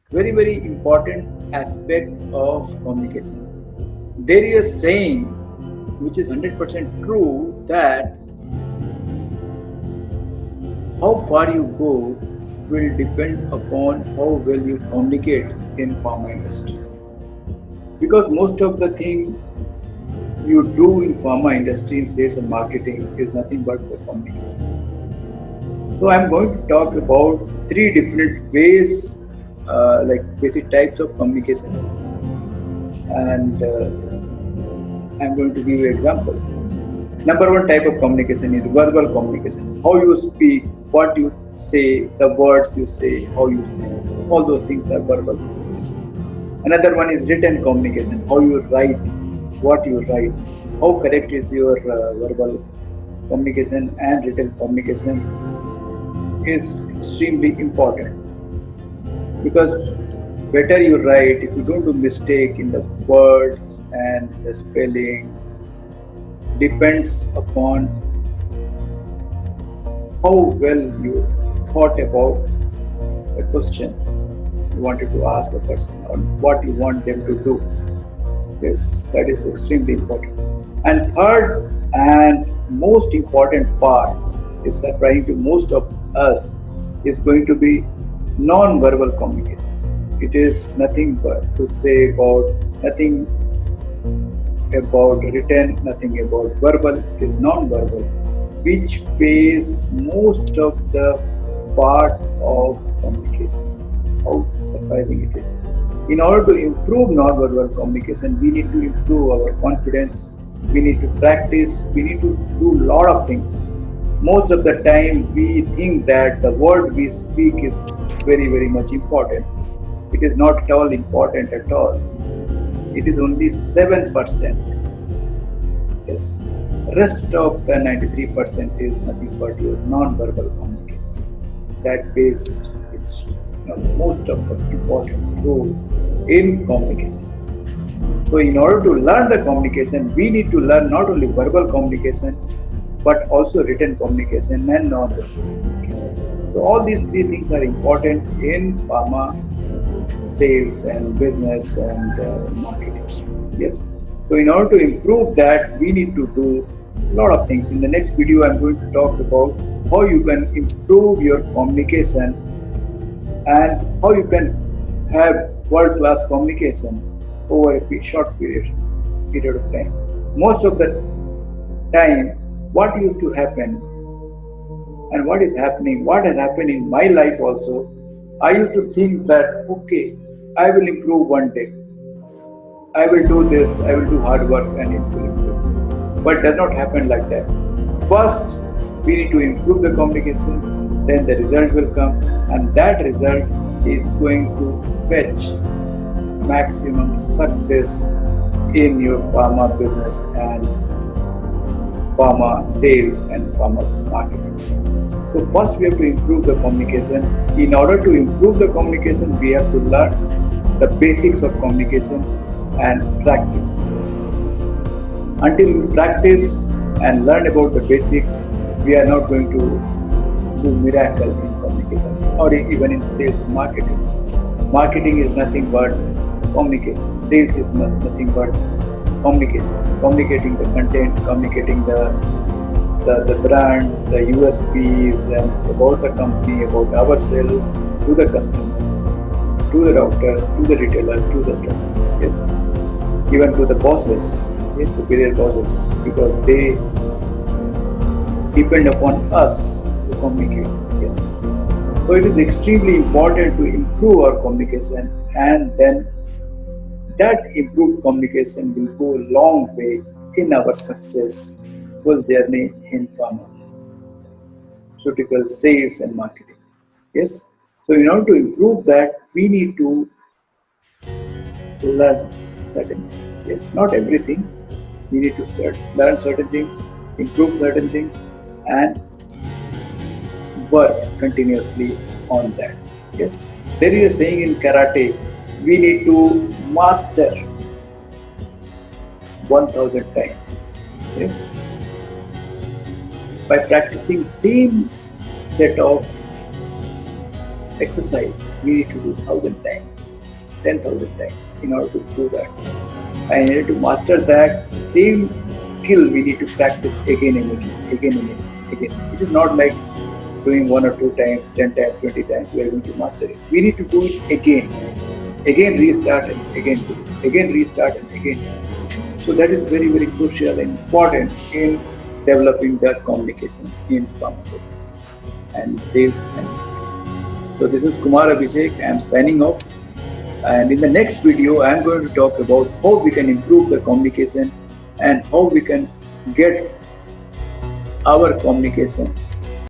very, very important aspect of communication. There is a saying which is 100% true that how far you go will depend upon how well you communicate in pharma industry. Because most of the thing you do in pharma industry in sales and marketing is nothing but the communication. So I'm going to talk about three different ways, like basic types of communication, and I'm going to give you example. Number one type of communication is verbal communication. How you speak, what you say, the words you say, how you say, all those things are verbal communication. Another one is written communication. How you write, what you write, how correct is your verbal communication and written communication is extremely important because better you write if you don't do mistake in the words and the spellings depends upon how well you thought about a question you wanted to ask the person or what you want them to do. Yes, that is extremely important. And third and most important part is surprising to most of us is going to be non-verbal communication. It is nothing but to say about nothing about written, nothing about verbal. It is non-verbal, which plays most of the part of communication. How surprising it is. In order to improve non-verbal communication, we need to improve our confidence. We need to practice. We need to do a lot of things. Most of the time, we think that the word we speak is very, very much important. It is not at all important at all. It is only 7%. Yes. Rest of the 93% is nothing but your non-verbal communication. That plays its most of the important role in communication. So, in order to learn the communication, we need to learn not only verbal communication but also written communication and non-verbal communication. So, all these three things are important in pharma, sales, and business and marketing. Yes. So, in order to improve that, we need to do a lot of things. In the next video, I'm going to talk about how you can improve your communication and how you can have world-class communication over a short period of time. Most of the time, what used to happen and what is happening, what has happened in my life also, I used to think that okay, I will improve one day. I will do this, I will do hard work and it will improve. But it does not happen like that. First, we need to improve the communication, then the result will come, and that result is going to fetch maximum success in your pharma business and pharma sales and pharma marketing. So first we have to improve the communication. In order to improve the communication, we have to learn the basics of communication and practice. Until we practice and learn about the basics, we are not going to do miracle in communication or even in sales and marketing. Marketing is nothing but communication. Sales is nothing but communication. Communicating the content, communicating the brand, the USPs and about the company, about ourselves to the customer, to the doctors, to the retailers, to the stores. Yes. Even to the bosses, yes, superior bosses, because they depend upon us to communicate. Yes. So it is extremely important to improve our communication, and then that improved communication will go a long way in our successful journey in pharmaceutical sales and marketing. Yes. So in order to improve that, we need to learn certain things. Yes, not everything. We need to learn certain things, improve certain things, and work continuously on that. Yes, there is a saying in karate: we need to master 1,000 times. Yes, by practicing same set of exercise we need to do 1,000 times, 10,000 times in order to do that. And in order to master that same skill, we need to practice again and again and again. Which is not like doing 1 or 2 times, 10 times, 20 times. We are going to master it. We need to do it again, restart and again do it, again restart and again. So that is very, very crucial and important in developing the communication in pharmaceutics and sales and marketing. So this is Kumar Abhishek. I am signing off. And in the next video, I am going to talk about how we can improve the communication and how we can get our communication